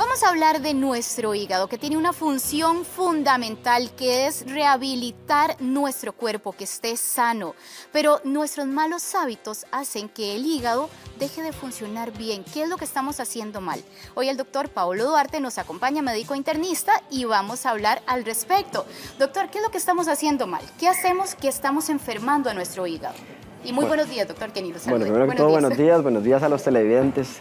vamos a hablar de nuestro hígado, que tiene una función fundamental, que es rehabilitar nuestro cuerpo, que esté sano. Pero nuestros malos hábitos hacen que el hígado deje de funcionar bien. ¿Qué es lo que estamos haciendo mal? Hoy el doctor Paulo Duarte nos acompaña, médico internista, y vamos a hablar al respecto. Doctor, ¿qué es lo que estamos haciendo mal? ¿Qué hacemos que estamos enfermando a nuestro hígado? Y muy buenos días, doctor, que ni lo salude. Bueno, primero que todo, buenos días a los televidentes.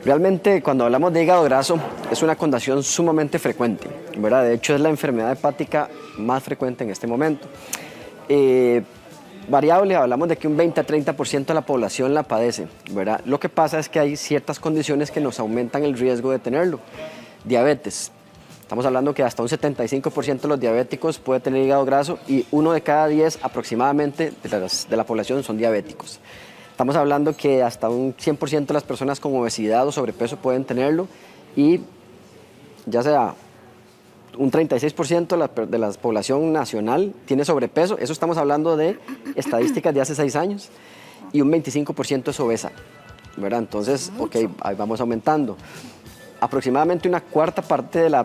Realmente, cuando hablamos de hígado graso, es una condición sumamente frecuente, ¿verdad? De hecho, es la enfermedad hepática más frecuente en este momento. Variable, hablamos de que un 20 a 30% de la población la padece, ¿verdad? Lo que pasa es que hay ciertas condiciones que nos aumentan el riesgo de tenerlo. Diabetes. Estamos hablando que hasta un 75% de los diabéticos puede tener hígado graso y 1 de cada 10 aproximadamente de la población son diabéticos. Estamos hablando que hasta un 100% de las personas con obesidad o sobrepeso pueden tenerlo y ya sea un 36% de la población nacional tiene sobrepeso. Eso estamos hablando de estadísticas de hace 6 años y un 25% es obesa, ¿verdad? Entonces, ok, ahí vamos aumentando. Aproximadamente una cuarta parte de la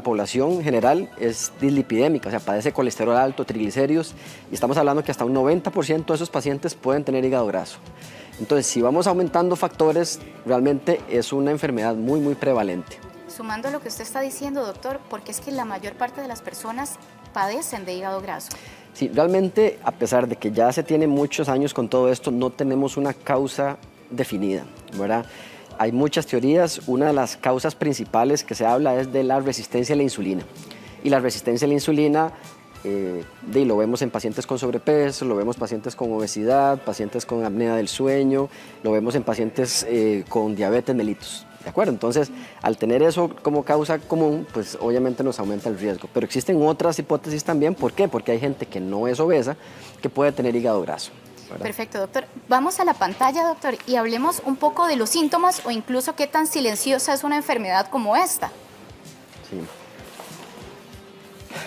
población general es dislipidémica, o sea, padece colesterol alto, triglicéridos, y estamos hablando que hasta un 90% de esos pacientes pueden tener hígado graso. Entonces, si vamos aumentando factores, realmente es una enfermedad muy, muy prevalente. Sumando lo que usted está diciendo, doctor, porque es que la mayor parte de las personas padecen de hígado graso. Sí, realmente, a pesar de que ya se tiene muchos años con todo esto, no tenemos una causa definida, ¿verdad? Hay muchas teorías. Una de las causas principales que se habla es de la resistencia a la insulina. Y la resistencia a la insulina lo vemos en pacientes con sobrepeso, lo vemos en pacientes con obesidad, pacientes con apnea del sueño, lo vemos en pacientes con diabetes mellitus. ¿De acuerdo? Entonces, al tener eso como causa común, pues obviamente nos aumenta el riesgo. Pero existen otras hipótesis también. ¿Por qué? Porque hay gente que no es obesa que puede tener hígado graso, ¿verdad? Perfecto, doctor. Vamos a la pantalla, doctor, y hablemos un poco de los síntomas o incluso qué tan silenciosa es una enfermedad como esta. Sí.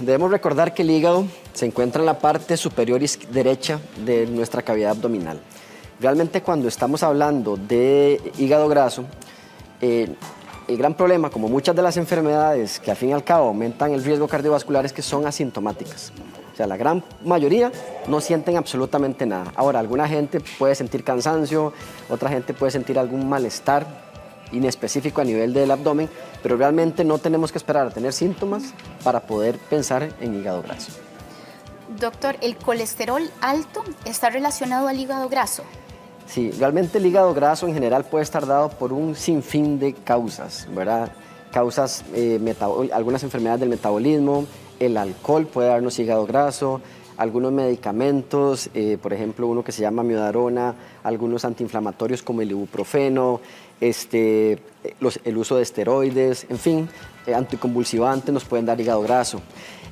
Debemos recordar que el hígado se encuentra en la parte superior derecha de nuestra cavidad abdominal. Realmente, cuando estamos hablando de hígado graso, el gran problema, como muchas de las enfermedades que al fin y al cabo aumentan el riesgo cardiovascular, es que son asintomáticas. O sea, la gran mayoría no sienten absolutamente nada. Ahora, alguna gente puede sentir cansancio, otra gente puede sentir algún malestar inespecífico a nivel del abdomen, pero realmente no tenemos que esperar a tener síntomas para poder pensar en hígado graso. Doctor, ¿el colesterol alto está relacionado al hígado graso? Sí, realmente el hígado graso en general puede estar dado por un sinfín de causas, ¿verdad? Causas, algunas enfermedades del metabolismo, el alcohol puede darnos hígado graso, algunos medicamentos, por ejemplo, uno que se llama miodarona, algunos antiinflamatorios como el ibuprofeno, el uso de esteroides, en fin, anticonvulsivantes nos pueden dar hígado graso.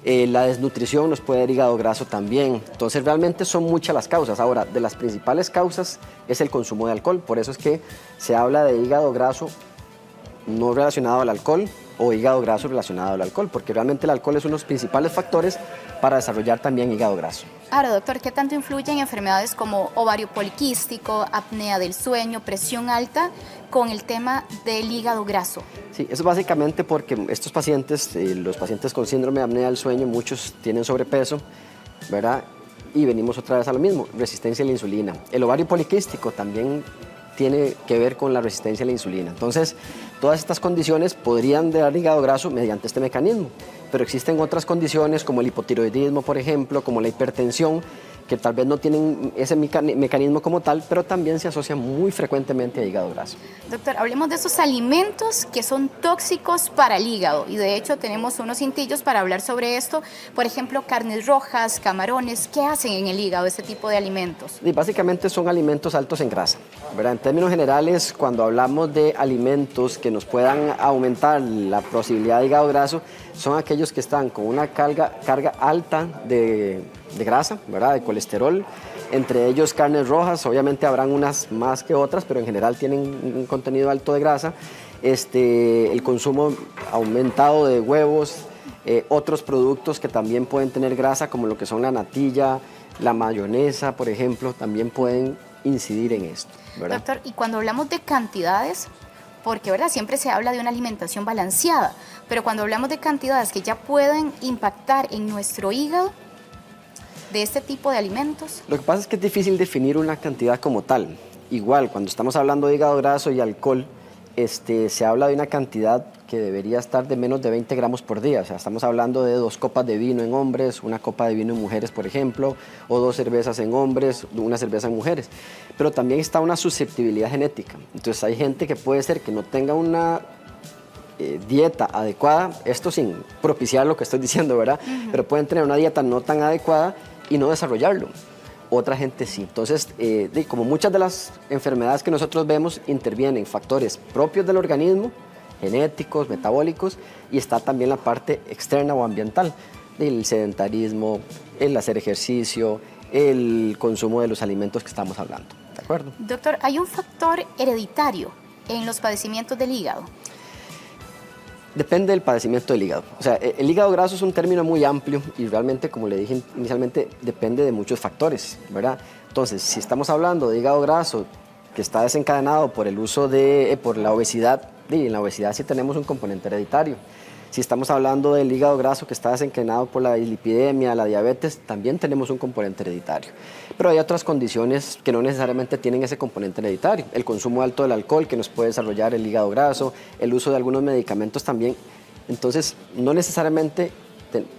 La desnutrición nos puede dar hígado graso también. Entonces, realmente son muchas las causas. Ahora, de las principales causas es el consumo de alcohol. Por eso es que se habla de hígado graso no relacionado al alcohol o hígado graso relacionado al alcohol, porque realmente el alcohol es uno de los principales factores para desarrollar también hígado graso. Ahora, doctor, ¿qué tanto influyen enfermedades como ovario poliquístico, apnea del sueño, presión alta con el tema del hígado graso? Sí, eso es básicamente porque estos pacientes, los pacientes con síndrome de apnea del sueño, muchos tienen sobrepeso, ¿verdad? Y venimos otra vez a lo mismo, resistencia a la insulina. El ovario poliquístico también tiene que ver con la resistencia a la insulina. Entonces, todas estas condiciones podrían dar hígado graso mediante este mecanismo, pero existen otras condiciones como el hipotiroidismo, por ejemplo, como la hipertensión, que tal vez no tienen ese mecanismo como tal, pero también se asocia muy frecuentemente a hígado graso. Doctor, hablemos de esos alimentos que son tóxicos para el hígado, y de hecho tenemos unos cintillos para hablar sobre esto. Por ejemplo, carnes rojas, camarones, ¿qué hacen en el hígado ese tipo de alimentos? Y básicamente son alimentos altos en grasa, ¿verdad? En términos generales, cuando hablamos de alimentos que nos puedan aumentar la posibilidad de hígado graso, son aquellos que están con una carga alta de grasa, ¿verdad? De colesterol, entre ellos carnes rojas. Obviamente habrán unas más que otras, pero en general tienen un contenido alto de grasa, el consumo aumentado de huevos, otros productos que también pueden tener grasa, como lo que son la natilla, la mayonesa, por ejemplo, también pueden incidir en esto, ¿verdad? Doctor, y cuando hablamos de cantidades, porque ¿verdad? Siempre se habla de una alimentación balanceada, pero cuando hablamos de cantidades que ya pueden impactar en nuestro hígado de este tipo de alimentos. Lo que pasa es que es difícil definir una cantidad como tal. Igual, cuando estamos hablando de hígado graso y alcohol, se habla de una cantidad que debería estar de menos de 20 gramos por día. O sea, estamos hablando de 2 copas de vino en hombres, 1 copa de vino en mujeres, por ejemplo, o 2 cervezas en hombres, 1 cerveza en mujeres. Pero también está una susceptibilidad genética. Entonces hay gente que puede ser que no tenga una dieta adecuada, esto sin propiciar lo que estoy diciendo, ¿verdad? Pero pueden tener una dieta no tan adecuada y no desarrollarlo. Otra gente sí. Entonces, como muchas de las enfermedades que nosotros vemos, intervienen factores propios del organismo, genéticos, metabólicos, y está también la parte externa o ambiental, el sedentarismo, el hacer ejercicio, el consumo de los alimentos que estamos hablando. ¿De acuerdo? Doctor, ¿hay un factor hereditario en los padecimientos del hígado? Depende del padecimiento del hígado. O sea, el hígado graso es un término muy amplio y realmente, como le dije inicialmente, depende de muchos factores, ¿verdad? Entonces, si estamos hablando de hígado graso que está desencadenado por el uso por la obesidad, y en la obesidad sí tenemos un componente hereditario. Si estamos hablando del hígado graso que está desencadenado por la dislipidemia, la diabetes, también tenemos un componente hereditario. Pero hay otras condiciones que no necesariamente tienen ese componente hereditario. El consumo alto del alcohol que nos puede desarrollar el hígado graso, el uso de algunos medicamentos también. Entonces, no necesariamente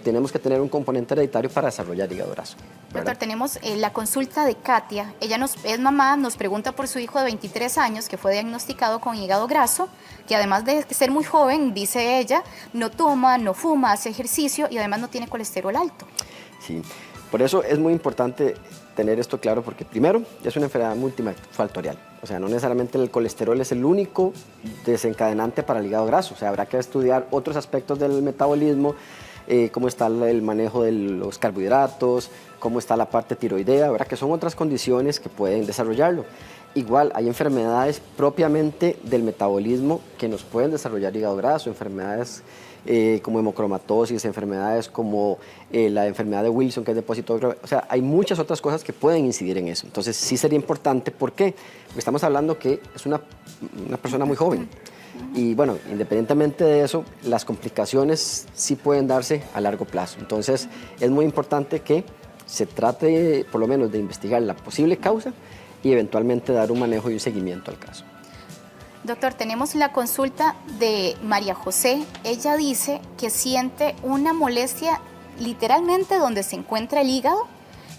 tenemos que tener un componente hereditario para desarrollar hígado graso, ¿verdad? Doctor, tenemos la consulta de Katia. Ella es mamá, nos pregunta por su hijo de 23 años que fue diagnosticado con hígado graso, que además de ser muy joven, dice ella, no toma, no fuma, hace ejercicio y además no tiene colesterol alto. Sí, por eso es muy importante tener esto claro, porque primero es una enfermedad multifactorial. O sea, no necesariamente el colesterol es el único desencadenante para el hígado graso. O sea, habrá que estudiar otros aspectos del metabolismo, cómo está el manejo de los carbohidratos, cómo está la parte tiroidea, ¿verdad? Que son otras condiciones que pueden desarrollarlo. Igual, hay enfermedades propiamente del metabolismo que nos pueden desarrollar hígado graso, enfermedades como hemocromatosis, enfermedades como la enfermedad de Wilson, que es depósito de... O sea, hay muchas otras cosas que pueden incidir en eso. Entonces, sí sería importante. ¿Por qué? Porque estamos hablando que es una persona muy joven. Y bueno, independientemente de eso, las complicaciones sí pueden darse a largo plazo. Entonces, es muy importante que se trate, por lo menos, de investigar la posible causa y eventualmente dar un manejo y un seguimiento al caso. Doctor, tenemos la consulta de María José. Ella dice que siente una molestia literalmente donde se encuentra el hígado,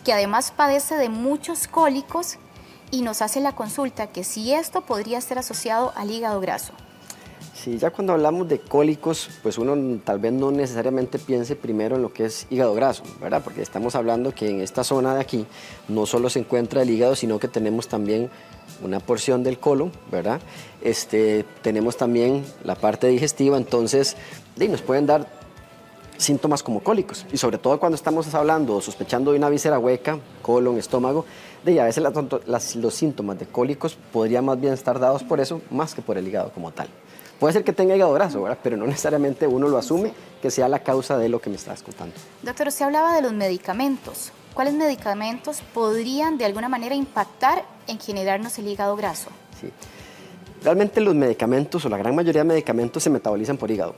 que además padece de muchos cólicos y nos hace la consulta que si esto podría estar asociado al hígado graso. Sí, ya cuando hablamos de cólicos, pues uno tal vez no necesariamente piense primero en lo que es hígado graso, ¿verdad? Porque estamos hablando que en esta zona de aquí no solo se encuentra el hígado, sino que tenemos también una porción del colon, ¿verdad? Tenemos también la parte digestiva, entonces nos pueden dar síntomas como cólicos. Y sobre todo cuando estamos hablando o sospechando de una víscera hueca, colon, estómago, a veces los síntomas de cólicos podrían más bien estar dados por eso, más que por el hígado como tal. Puede ser que tenga hígado graso, ¿verdad? Pero no necesariamente uno lo asume que sea la causa de lo que me estás contando. Doctor, usted hablaba de los medicamentos. ¿Cuáles medicamentos podrían de alguna manera impactar en generarnos el hígado graso? Sí. Realmente los medicamentos, o la gran mayoría de medicamentos, se metabolizan por hígado,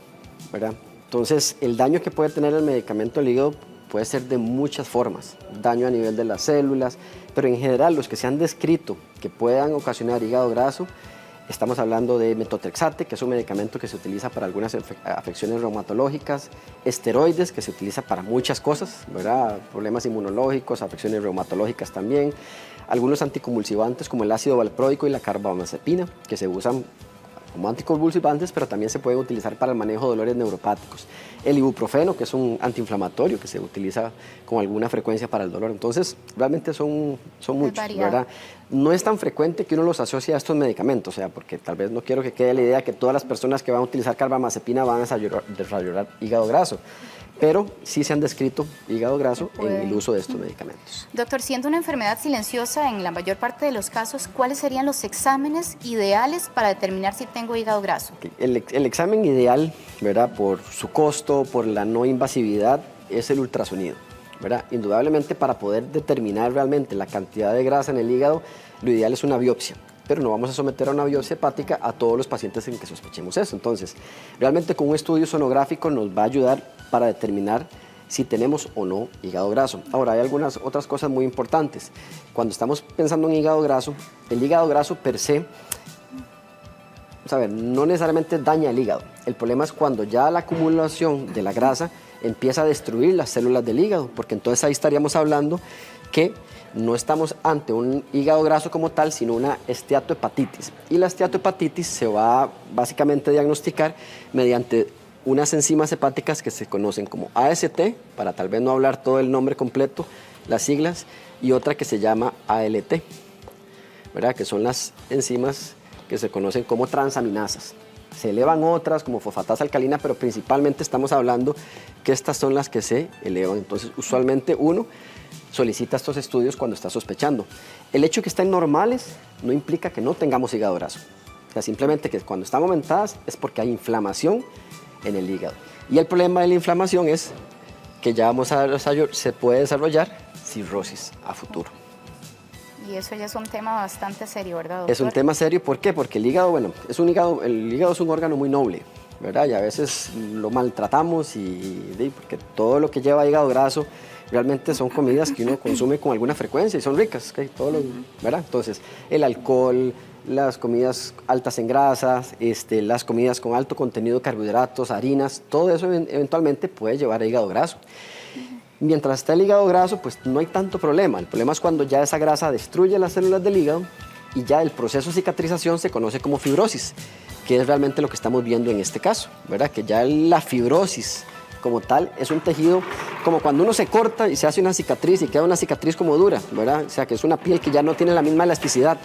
¿verdad? Entonces, el daño que puede tener el medicamento al hígado puede ser de muchas formas. Daño a nivel de las células, pero en general los que se han descrito que puedan ocasionar hígado graso, estamos hablando de metotrexate, que es un medicamento que se utiliza para algunas afecciones reumatológicas, esteroides, que se utiliza para muchas cosas, ¿verdad? Problemas inmunológicos, afecciones reumatológicas también, algunos anticonvulsivantes como el ácido valproico y la carbamazepina, que se usan como anticonvulsivantes, pero también se pueden utilizar para el manejo de dolores neuropáticos. El ibuprofeno, que es un antiinflamatorio que se utiliza con alguna frecuencia para el dolor. Entonces, realmente son muchos, ¿verdad? No es tan frecuente que uno los asocie a estos medicamentos, o sea, porque tal vez no quiero que quede la idea que todas las personas que van a utilizar carbamazepina van a desarrollar hígado graso, pero sí se han descrito hígado graso en el uso de estos medicamentos. Doctor, siendo una enfermedad silenciosa en la mayor parte de los casos, ¿cuáles serían los exámenes ideales para determinar si tengo hígado graso? El examen ideal, ¿verdad? Por su costo, por la no invasividad, es el ultrasonido, ¿verdad? Indudablemente, para poder determinar realmente la cantidad de grasa en el hígado, lo ideal es una biopsia. pero no vamos a someter a una biopsia hepática a todos los pacientes en que sospechemos eso. Entonces, realmente con un estudio sonográfico nos va a ayudar para determinar si tenemos o no hígado graso. Ahora, hay algunas otras cosas muy importantes. Cuando estamos pensando en hígado graso, el hígado graso per se, no necesariamente daña el hígado. El problema es cuando ya la acumulación de la grasa empieza a destruir las células del hígado, porque entonces ahí estaríamos hablando que no estamos ante un hígado graso como tal, sino una esteatohepatitis. Y la esteatohepatitis se va básicamente a diagnosticar mediante unas enzimas hepáticas que se conocen como AST, para tal vez no hablar todo el nombre completo, las siglas, y otra que se llama ALT, ¿verdad? Que son las enzimas que se conocen como transaminasas. Se elevan otras como fosfatasa alcalina, pero principalmente estamos hablando que estas son las que se elevan. Entonces, usualmente uno solicita estos estudios cuando está sospechando. El hecho de que estén normales no implica que no tengamos hígado graso. O sea, simplemente que cuando están aumentadas es porque hay inflamación en el hígado. Y el problema de la inflamación es que ya vamos a desarrollar, se puede desarrollar cirrosis a futuro. Y eso ya es un tema bastante serio, ¿verdad, doctor? Es un tema serio, ¿por qué? Porque el hígado, el hígado es un órgano muy noble, ¿verdad? Y a veces lo maltratamos porque todo lo que lleva hígado graso realmente son comidas que uno consume con alguna frecuencia y son ricas, ¿okay? ¿Verdad? Entonces, el alcohol, las comidas altas en grasas, las comidas con alto contenido de carbohidratos, harinas, todo eso eventualmente puede llevar a hígado graso. Mientras está el hígado graso, pues no hay tanto problema. El problema es cuando ya esa grasa destruye las células del hígado y ya el proceso de cicatrización se conoce como fibrosis, que es realmente lo que estamos viendo en este caso, ¿verdad? Que ya la fibrosis como tal es un tejido como cuando uno se corta y se hace una cicatriz y queda una cicatriz como dura, ¿verdad? O sea, que es una piel que ya no tiene la misma elasticidad.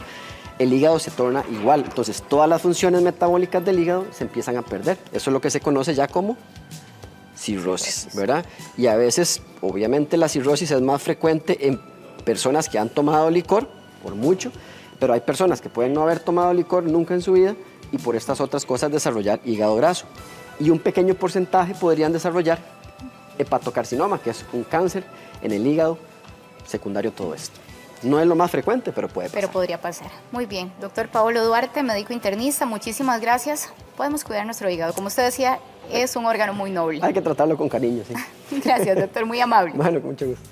El hígado se torna igual, entonces todas las funciones metabólicas del hígado se empiezan a perder. Eso es lo que se conoce ya como cirrosis, ¿verdad? Y a veces, obviamente, la cirrosis es más frecuente en personas que han tomado licor, por mucho, pero hay personas que pueden no haber tomado licor nunca en su vida y por estas otras cosas desarrollar hígado graso. Y un pequeño porcentaje podrían desarrollar hepatocarcinoma, que es un cáncer en el hígado secundario a todo esto. No es lo más frecuente, pero puede pasar. Pero podría pasar. Muy bien. Doctor Paolo Duarte, médico internista, muchísimas gracias. Podemos cuidar nuestro hígado. Como usted decía, es un órgano muy noble. Hay que tratarlo con cariño, sí. Gracias, doctor. Muy amable. Bueno, con mucho gusto.